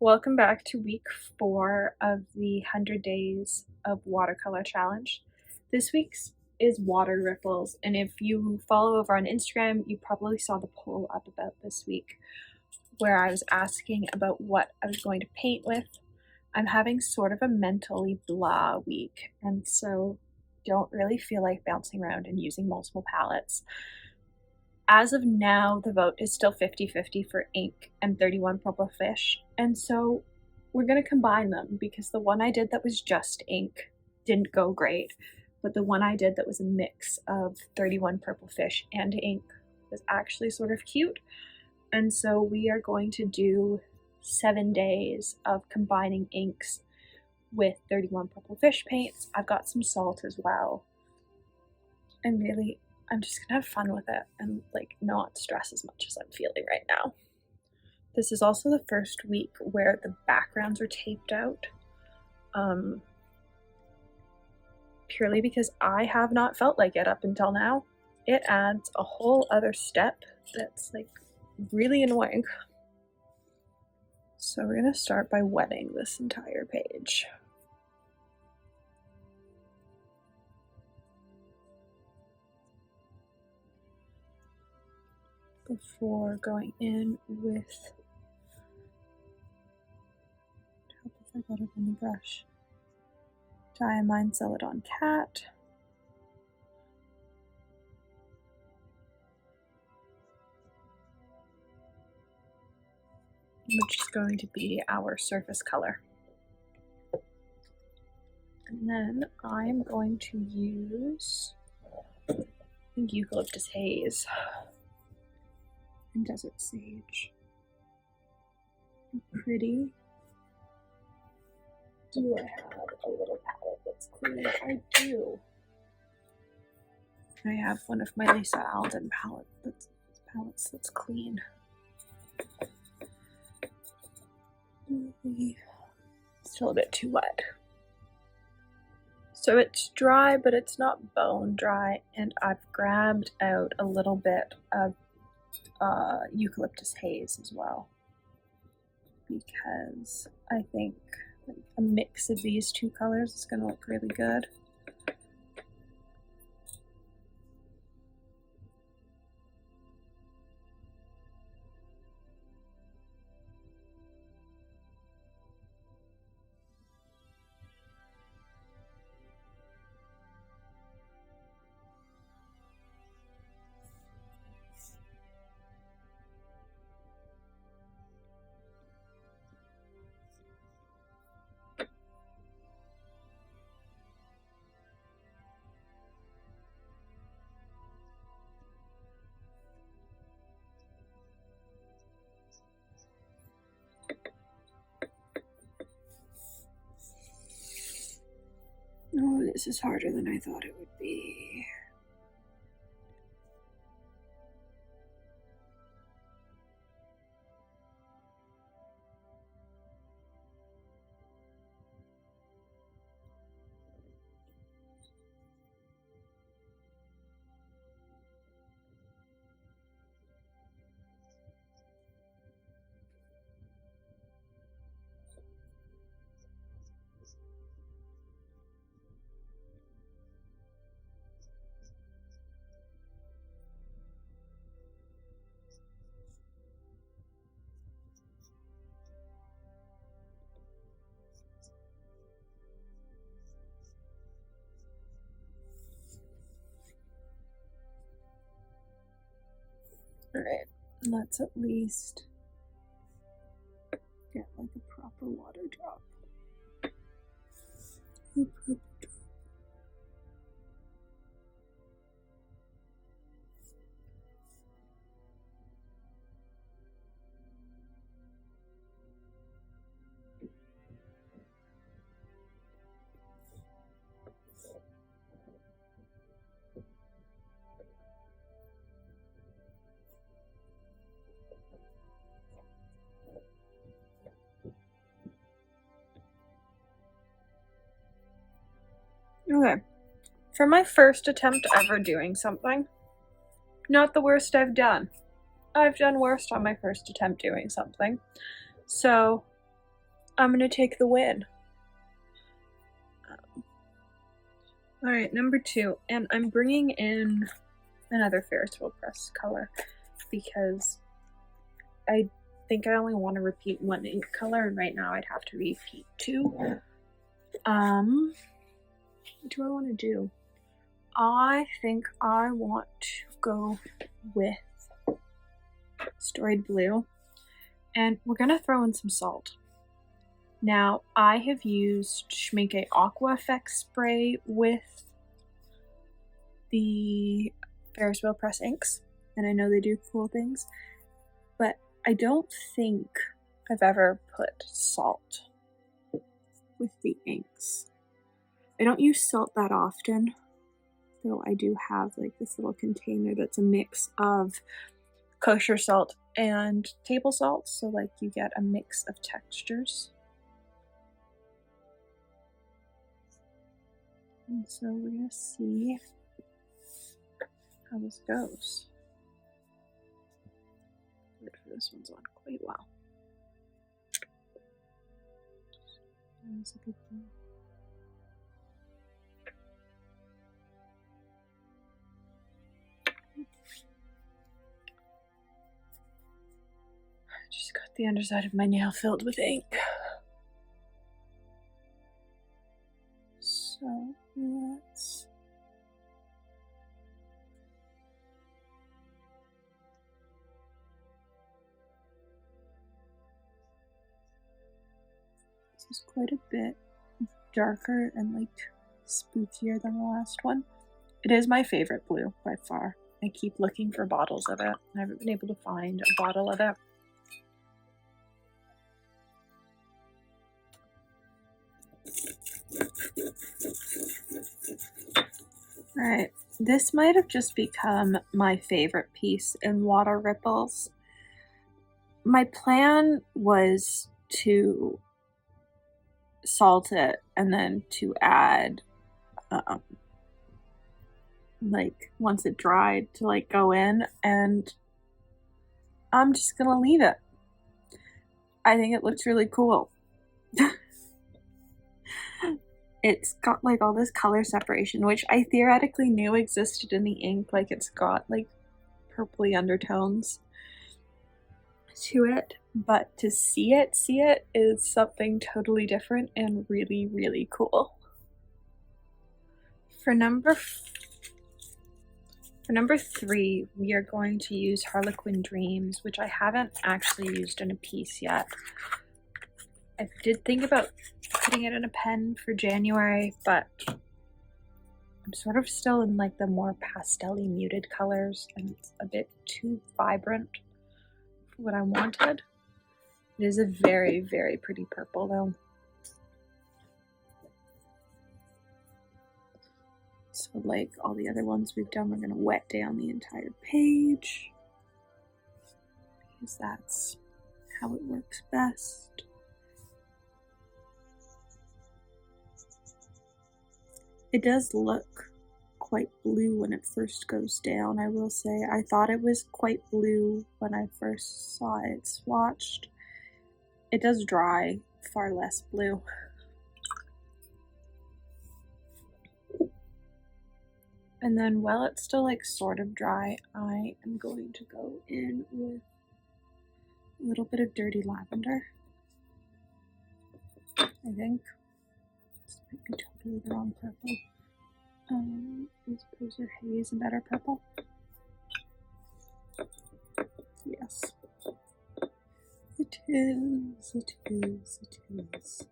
Welcome back to week 4 of the 100 Days of Watercolor Challenge. This week's is water ripples, and if you follow over on Instagram, you probably saw the poll up about this week where I was asking about what I was going to paint with. I'm having sort of a mentally blah week, and so don't really feel like bouncing around and using multiple palettes. As of now, the vote is still 50-50 for ink and 31 purple fish, and so we're going to combine them because the one I did that was just ink didn't go great, but the one I did that was a mix of 31 purple fish and ink was actually sort of cute. And so we are going to do 7 days of combining inks with 31 purple fish paints. I've got some salt as well. I'm just gonna have fun with it and like not stress as much as I'm feeling right now. This is also the first week where the backgrounds are taped out, purely because I have not felt like it up until now. It adds a whole other step that's like really annoying. So we're gonna start by wetting this entire page. Before going in with, help if I got it on the brush, Diamine Celadon Cat, which is going to be our surface color. And then I'm going to use, I think, Eucalyptus Haze and Desert Sage. Pretty. Do I have a little palette that's clean? I do. I have one of my Lisa Alden palettes that's clean. Still a bit too wet. So it's dry, but it's not bone dry, and I've grabbed out a little bit of Eucalyptus Haze as well, because I think a mix of these two colors is going to look really good. Oh, this is harder than I thought it would be. Alright, let's at least get like a proper water drop. Okay, for my first attempt ever doing something, not the worst I've done. I've done worse on my first attempt doing something. So I'm gonna take the win. Alright, number 2, and I'm bringing in another Ferris wheel press color because I think I only want to repeat 1 ink color, and right now I'd have to repeat 2. What do I want to do? I think I want to go with Storied Blue, and we're gonna throw in some salt. Now, I have used Schmincke Aqua Effects spray with the Ferris wheel press inks, and I know they do cool things, but I don't think I've ever put salt with the inks. I don't use salt that often, though I do have like this little container that's a mix of kosher salt and table salt, so like you get a mix of textures. And so we're gonna see how this goes. Wait for this one's on quite well. That's a good thing. I just got the underside of my nail filled with ink. So let's this is quite a bit darker and like spookier than the last one. It is my favorite blue by far. I keep looking for bottles of it. I haven't been able to find a bottle of it. Alright, this might have just become my favorite piece in Water Ripples. My plan was to salt it and then to add, like, once it dried, to like go in, and I'm just gonna leave it. I think it looks really cool. It's got like all this color separation, which I theoretically knew existed in the ink. Like it's got like purpley undertones to it, but to see it is something totally different and really, really cool. For number 3, we are going to use Harlequin Dreams, which I haven't actually used in a piece yet. I did think about putting it in a pen for January, but I'm sort of still in like the more pastel-y muted colors, and it's a bit too vibrant for what I wanted. It is a very, very pretty purple though. So like all the other ones we've done, we're going to wet down the entire page, because that's how it works best. It does look quite blue when it first goes down, I will say. I thought it was quite blue when I first saw it swatched. It does dry far less blue. And then while it's still like sort of dry, I am going to go in with a little bit of Dirty Lavender. I think. This might be totally the wrong purple. Is Poser Haze a better purple? Yes. It is, it is, it is.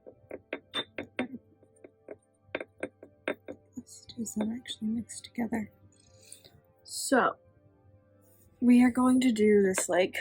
This is them actually mixed together. So, we are going to do this like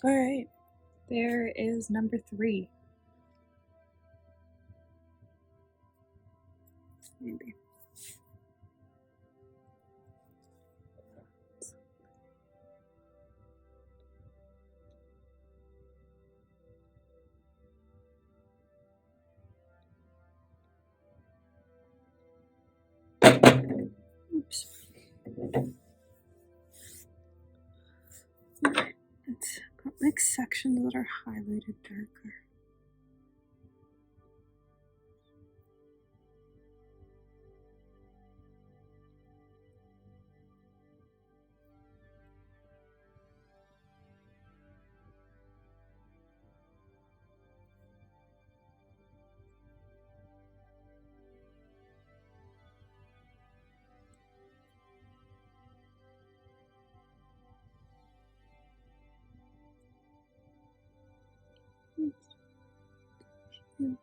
Alright, there is number 3. Maybe. Oops. It's got like sections that are highlighted darker.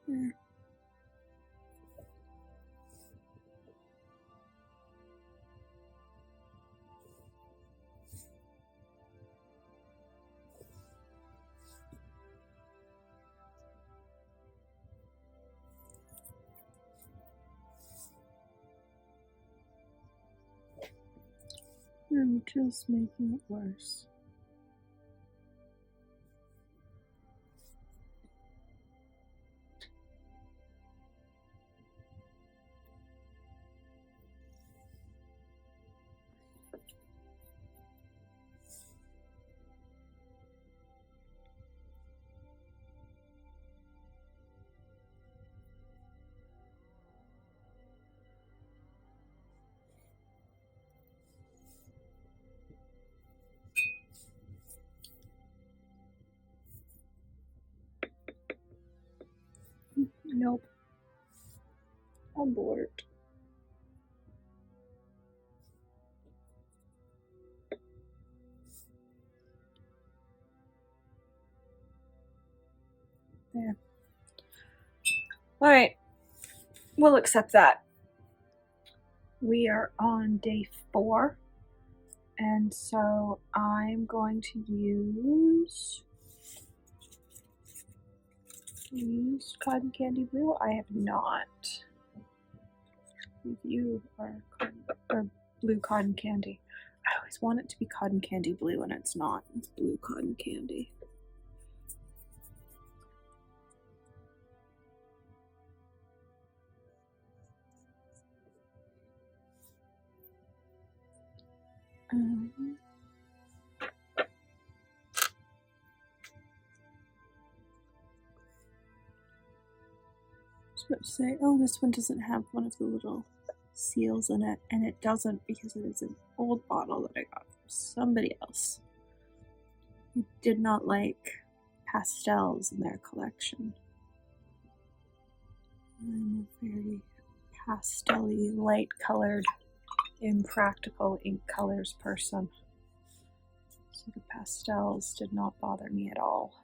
There. I'm just making it worse. Nope. I'm bored. There. Alright. We'll accept that. We are on day 4. And so I'm going to use cotton candy blue. I have not. You are blue cotton candy. I always want it to be cotton candy blue and it's not. It's blue cotton candy. I was about to say, oh, this one doesn't have one of the little seals in it, and it doesn't because it is an old bottle that I got from somebody else who did not like pastels in their collection. I'm a very pastel-y, light-colored, impractical ink colors person. So the pastels did not bother me at all.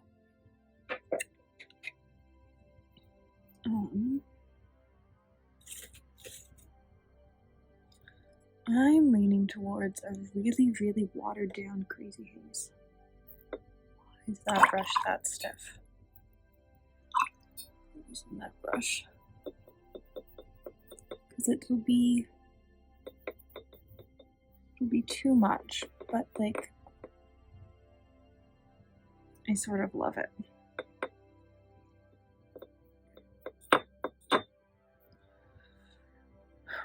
I'm leaning towards a really, really watered down Crazy Haze. Why is that brush that stiff? Using that brush. Because it'll be too much, but like, I sort of love it.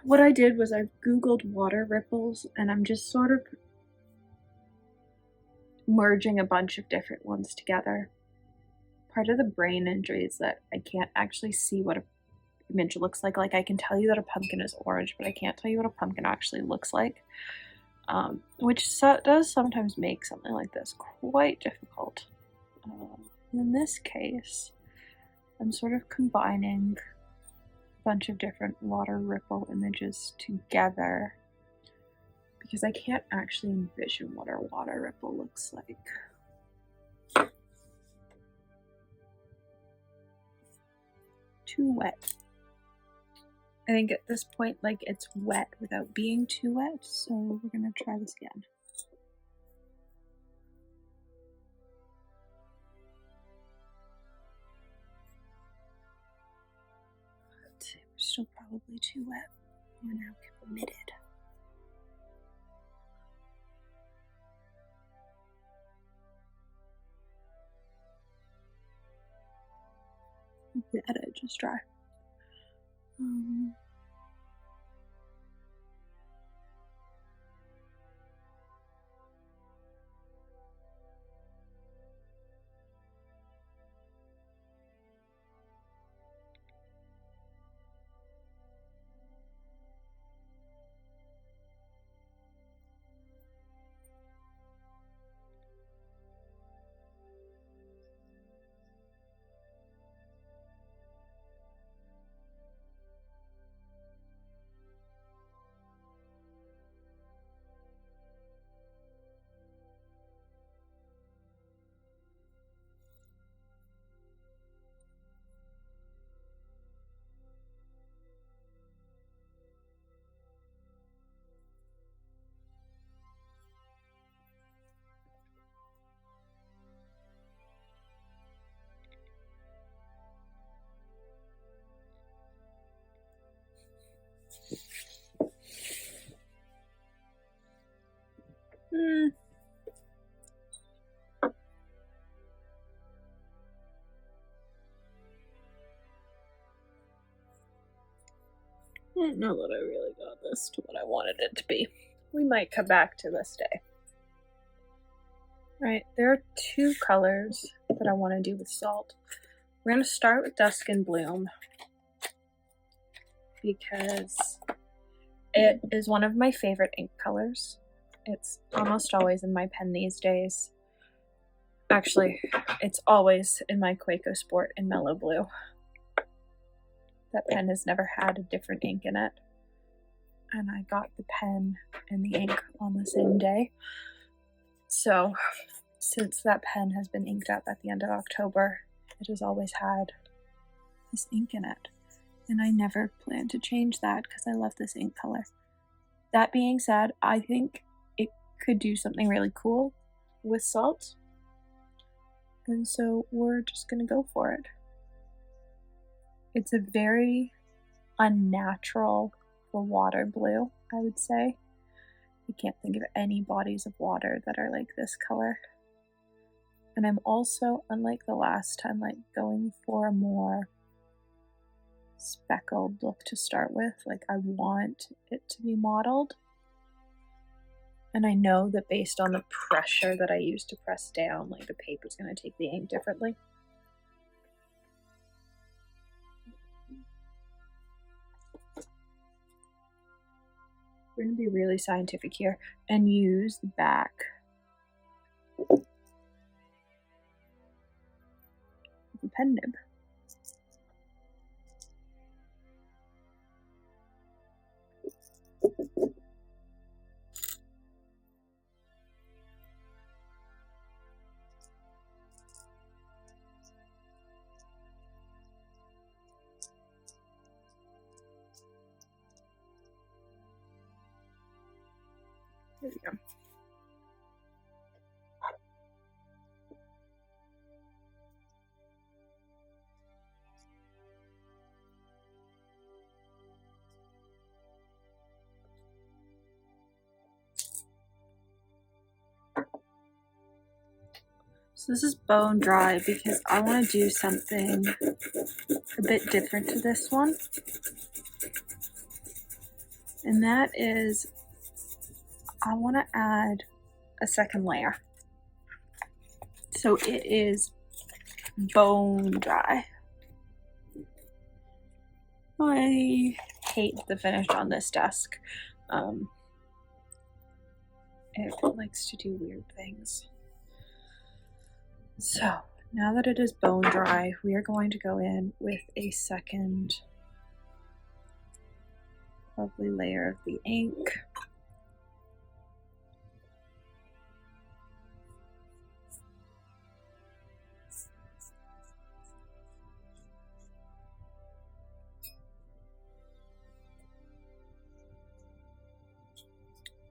What I did was I googled water ripples and I'm just sort of merging a bunch of different ones together. Part of the brain injury is that I can't actually see what an image looks like. Like I can tell you that a pumpkin is orange, but I can't tell you what a pumpkin actually looks like. Which does sometimes make something like this quite difficult. In this case, I'm sort of combining bunch of different water ripple images together because I can't actually envision what our water ripple looks like. Too wet. I think at this point, like, it's wet without being too wet, so we're gonna try this again. still probably too wet. We're now committed. The edge is dry. I don't know that I really got this to what I wanted it to be. We might come back to this day. Right, there are two colors that I want to do with salt. We're going to start with Dusk and Bloom because it is one of my favorite ink colors. It's almost always in my pen these days. Actually, it's always in my Quaco Sport in Mellow Blue. That pen has never had a different ink in it. And I got the pen and the ink on the same day. So, since that pen has been inked up at the end of October, it has always had this ink in it. And I never plan to change that because I love this ink color. That being said, I think it could do something really cool with salt. And so we're just going to go for it. It's a very unnatural for water blue, I would say. I can't think of any bodies of water that are like this color. And I'm also, unlike the last time, like going for a more speckled look to start with. Like I want it to be mottled. And I know that based on the pressure that I use to press down, like the paper's going to take the ink differently. We're going to be really scientific here and use the back of the pen nib. There we go. So this is bone dry because I want to do something a bit different to this one. And that is, I want to add a second layer. So it is bone dry. I hate the finish on this desk. It likes to do weird things. So now that it is bone dry, we are going to go in with a second lovely layer of the ink.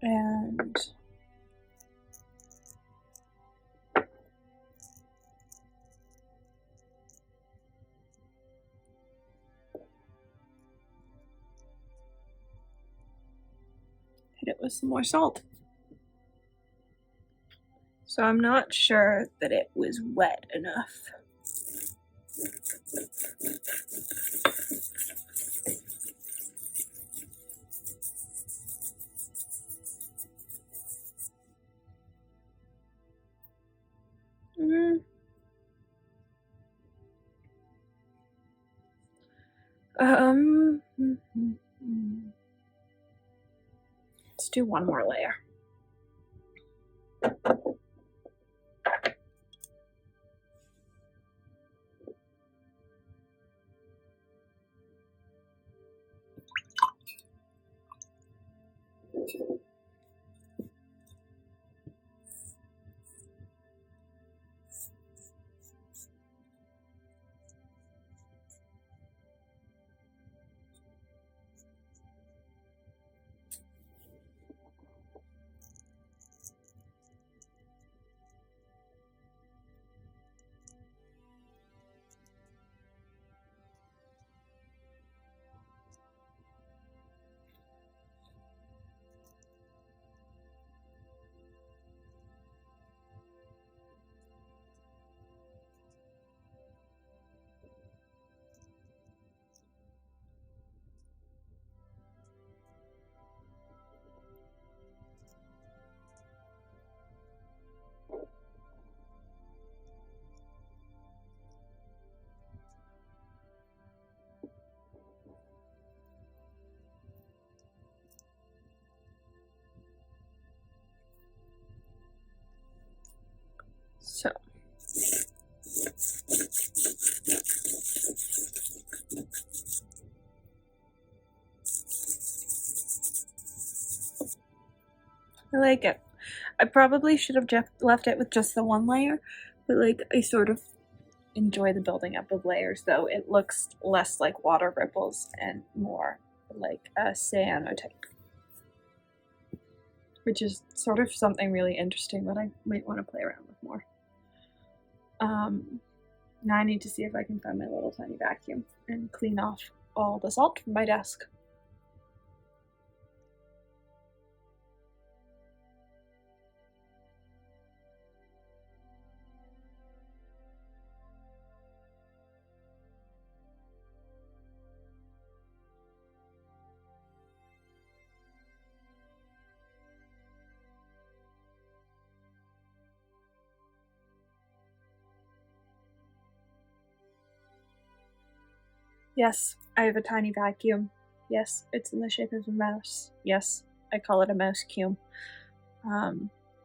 And hit it with some more salt. So I'm not sure that it was wet enough. Let's do one more layer. So I like it. I probably should have left it with just the one layer, but like I sort of enjoy the building up of layers, though. It looks less like water ripples and more like a cyanotype, which is sort of something really interesting that I might want to play around with more. Now I need to see if I can find my little tiny vacuum and clean off all the salt from my desk. Yes, I have a tiny vacuum. Yes, it's in the shape of a mouse. Yes, I call it a mouse cume.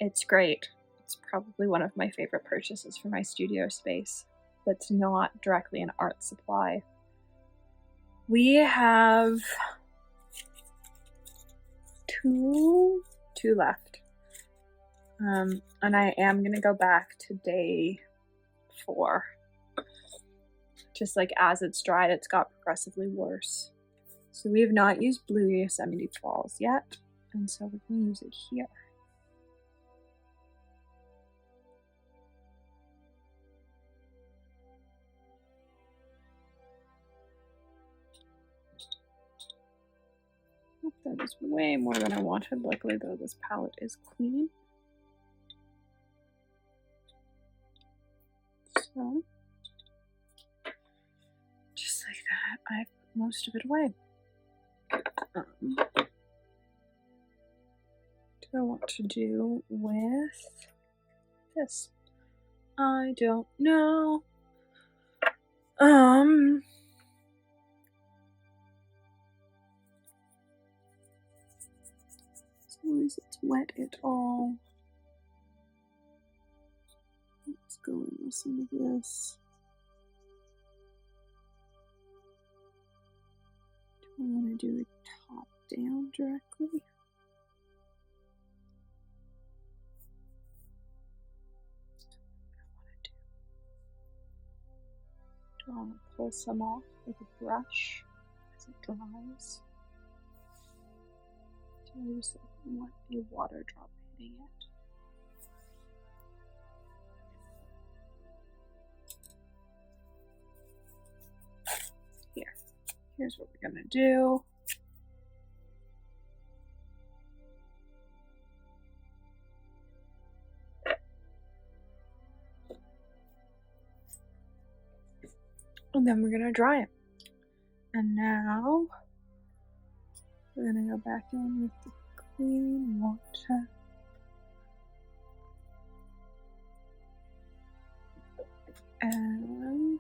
It's great. It's probably one of my favorite purchases for my studio space that's not directly an art supply. We have two left. And I am gonna go back to day 4. Just like as it's dried, it's got progressively worse. So we have not used blue Yosemite Falls yet, and so we're gonna use it here. That is way more than I wanted. Luckily though, this palette is clean. So, just like that, I've put most of it away. What do I want to do with this? I don't know. As long as it's wet at all. Let's go in with some of this. Do I want to do it top down directly? Do I want to pull some off with a brush as it dries? Do I just want a water drop hitting it? Here's what we're gonna do. And then we're gonna dry it. And now we're gonna go back in with the clean water. And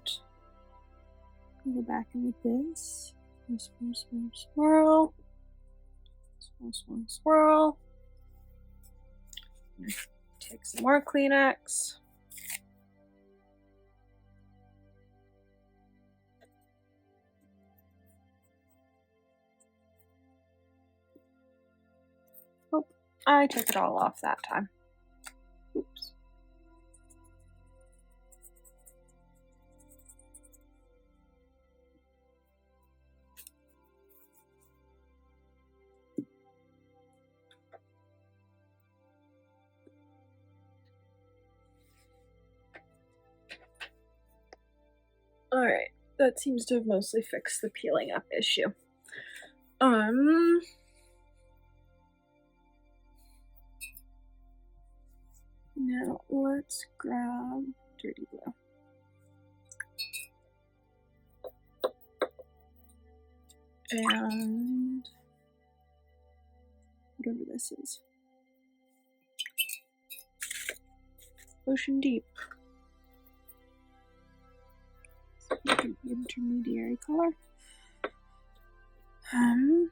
go back in with this. Swirl, swirl, swirl. Swirl, swirl, swirl. Take some more Kleenex. Oh, I took it all off that time. Oops. Alright, that seems to have mostly fixed the peeling up issue. Now let's grab dirty blue. And whatever this is. Ocean Deep. Like an intermediary color. I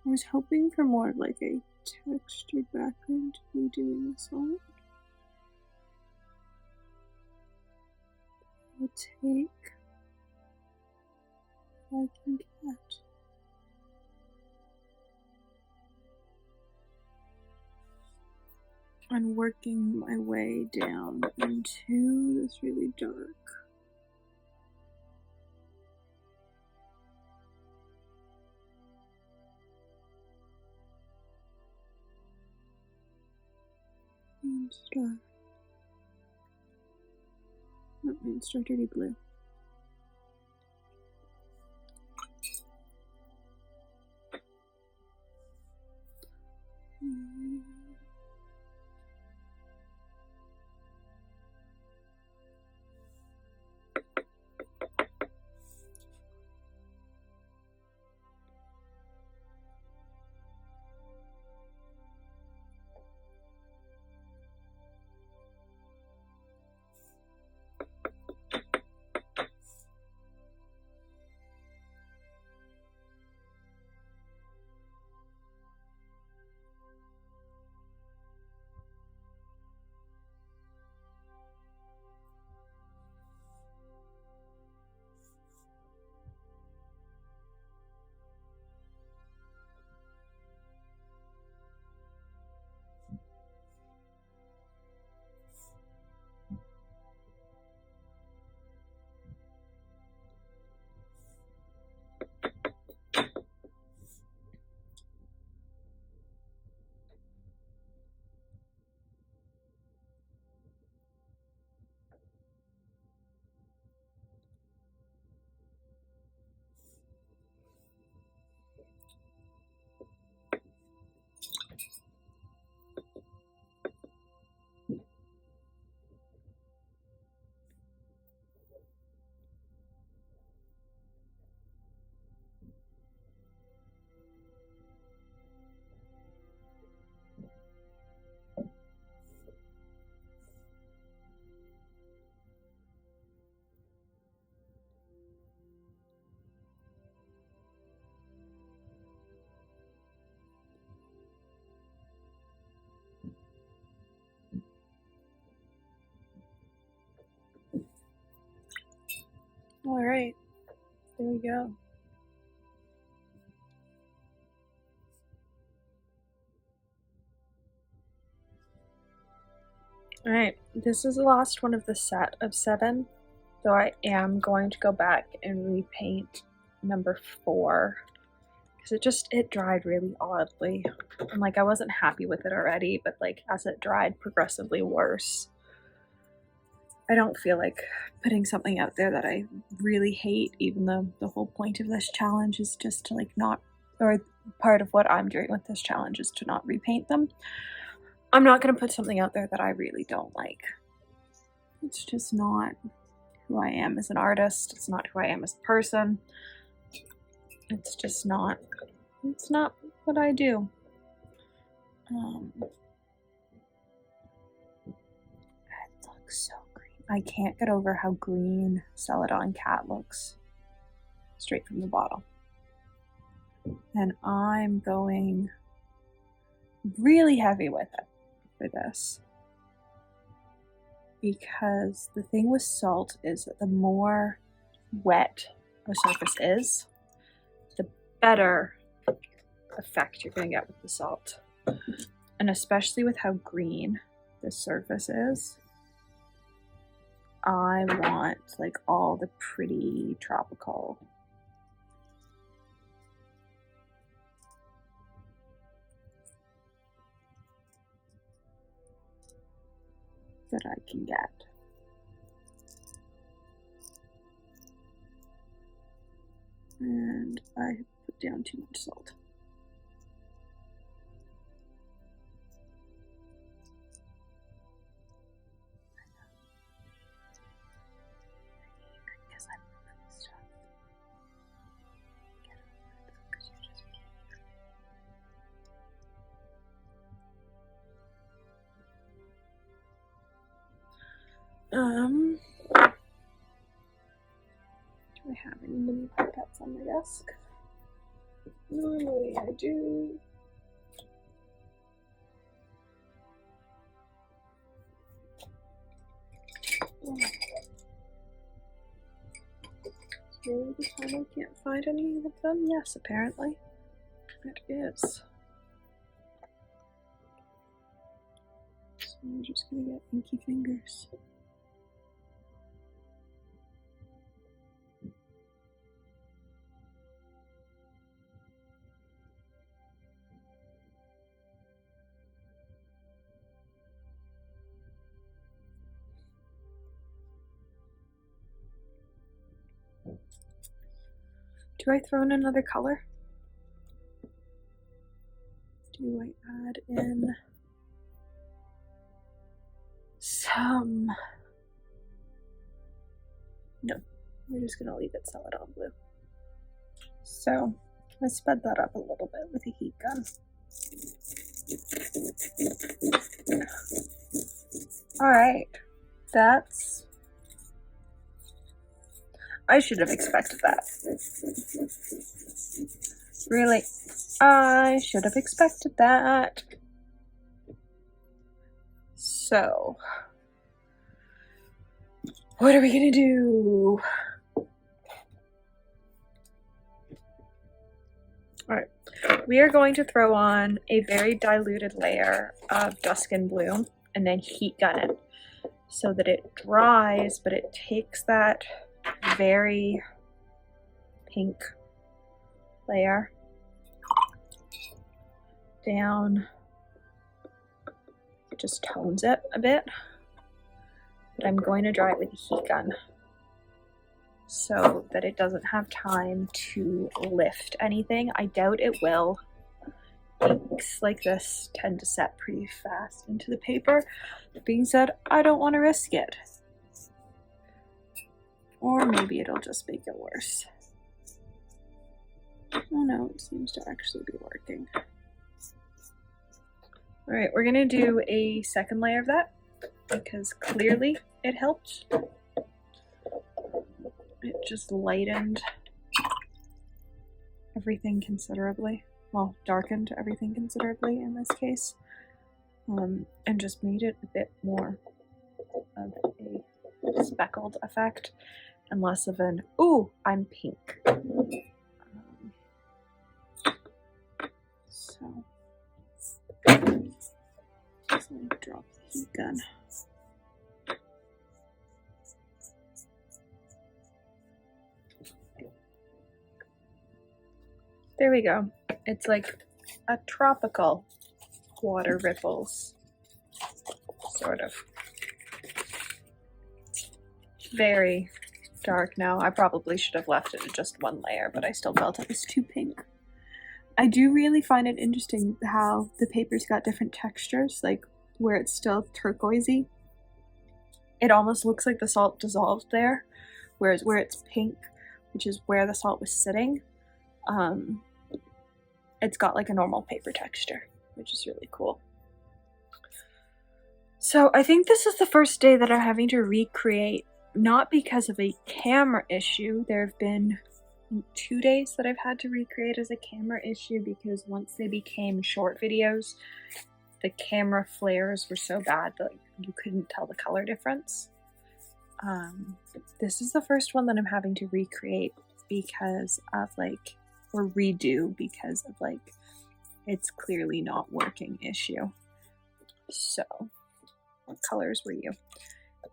was hoping for more of like a textured background to be doing this on. I'll take what I can get. And working my way down into this really dark. Star dirty blue. Alright, there we go. Alright, this is the last one of the set of 7, so I am going to go back and repaint number 4, because it dried really oddly, and like I wasn't happy with it already, but like as it dried progressively worse. I don't feel like putting something out there that I really hate, even though the whole point of this challenge is just to like not, or part of what I'm doing with this challenge is to not repaint them. I'm not going to put something out there that I really don't like. It's just not who I am as an artist. It's not who I am as a person. It's just not, it's not what I do. It looks so green. I can't get over how green Celadon Cat looks straight from the bottle. And I'm going really heavy with it for this. Because the thing with salt is that the more wet a surface is, the better effect you're going to get with the salt. And especially with how green the surface is, I want like all the pretty tropical that I can get. And I put down too much salt. Because I'm really stuff. Do I have any mini pipettes on my desk? Normally I do. Really the time I can't find any of them? Yes, apparently. It is. So I'm just gonna get inky fingers. Do I throw in another color? Do I add in some? No, we're just gonna leave it Celadon blue. So I sped that up a little bit with a heat gun. All right, that's. I should have expected that. Really, I should have expected that. So, what are we gonna do? All right, we are going to throw on a very diluted layer of Dusk and Bloom and then heat gun it so that it dries, but it takes that very pink layer down. It just tones it a bit, but I'm going to dry it with a heat gun so that it doesn't have time to lift anything. I doubt it will. Inks like this tend to set pretty fast into the paper. That being said, I don't want to risk it. Or maybe it'll just make it worse. Oh no, it seems to actually be working. Alright, we're gonna do a second layer of that because clearly it helped. It just lightened everything considerably. Well, darkened everything considerably in this case. And just made it a bit more of a speckled effect and less of an, ooh, I'm pink. So, just let me drop the heat gun. There we go. It's like a tropical water ripples, sort of. Very dark now. I probably should have left it at just one layer, but I still felt it was too pink. I do really find it interesting how the paper's got different textures, like where it's still turquoisey it almost looks like the salt dissolved there, whereas where it's pink, which is where the salt was sitting, it's got like a normal paper texture, which is really cool. So I think this is the first day that I'm having to recreate, not because of a camera issue. There have been 2 days that I've had to recreate as a camera issue because once they became short videos, the camera flares were so bad that you couldn't tell the color difference. This is the first one that I'm having to recreate because of like, or redo because of like, it's clearly not working issue. So, what colors were you?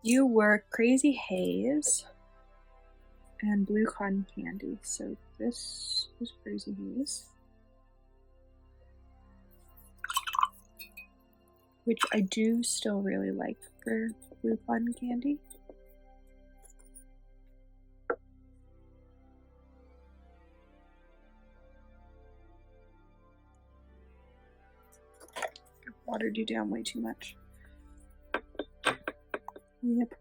You were Crazy Haze and Blue Cotton Candy. So this was Crazy Haze, which I do still really like for Blue Cotton Candy. I've watered you down way too much. Yep.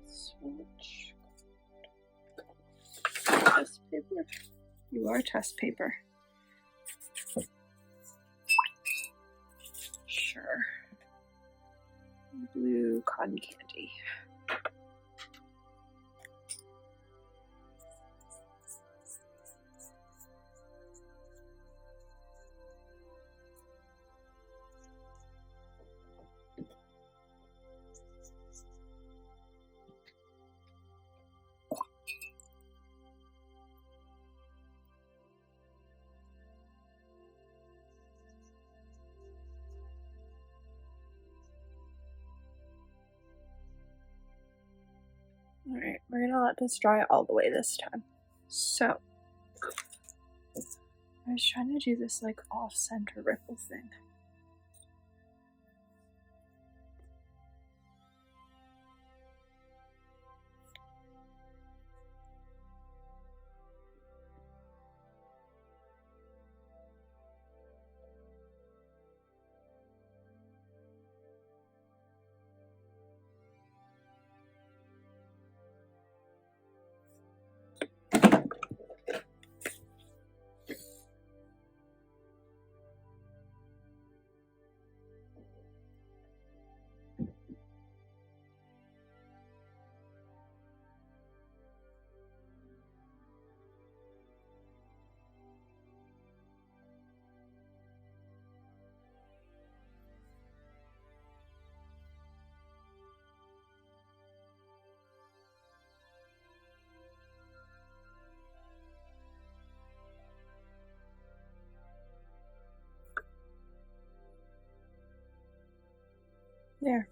Swatch. Test paper. You are test paper. Sure. Blue Cotton Candy. Alright, we're gonna let this dry all the way this time. So, I was trying to do this like off-center ripple thing. There.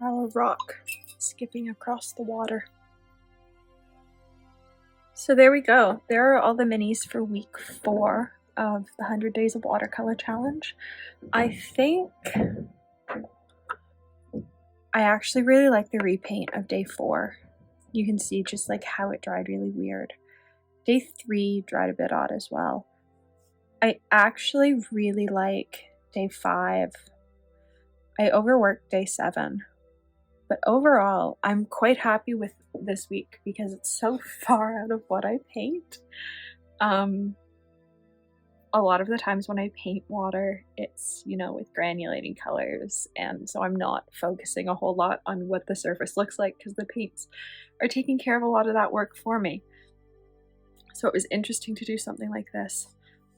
Our rock skipping across the water. So there we go. There are all the minis for week 4 of the 100 Days of Watercolor Challenge. I think I actually really like the repaint of day 4. You can see just like how it dried really weird. Day 3 dried a bit odd as well. I actually really like day 5. I overworked day 7. But overall, I'm quite happy with this week because it's so far out of what I paint. A lot of the times when I paint water, it's, you know, with granulating colors, and so I'm not focusing a whole lot on what the surface looks like because the paints are taking care of a lot of that work for me. So it was interesting to do something like this.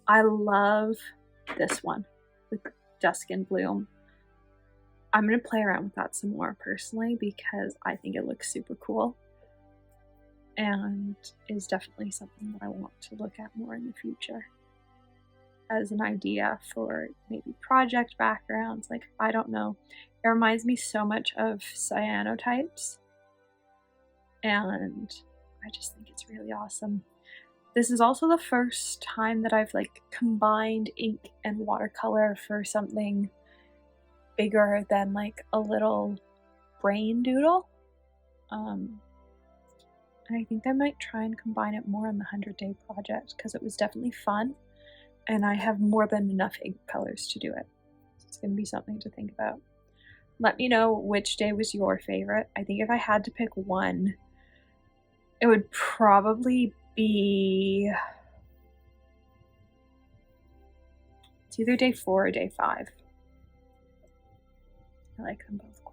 I love this one with Dusk and Bloom. I'm going to play around with that some more personally because I think it looks super cool and is definitely something that I want to look at more in the future. as an idea for maybe project backgrounds. Like, I don't know. It reminds me so much of cyanotypes, and I just think it's really awesome. This is also the first time that I've like combined ink and watercolor for something bigger than like a little brain doodle. And I think I might try and combine it more on the 100-day project because it was definitely fun, and I have more than enough ink colors to do it. So it's going to be something to think about. Let me know which day was your favorite. I think if I had to pick one, it would probably be, it's either day 4 or day 5. I like them both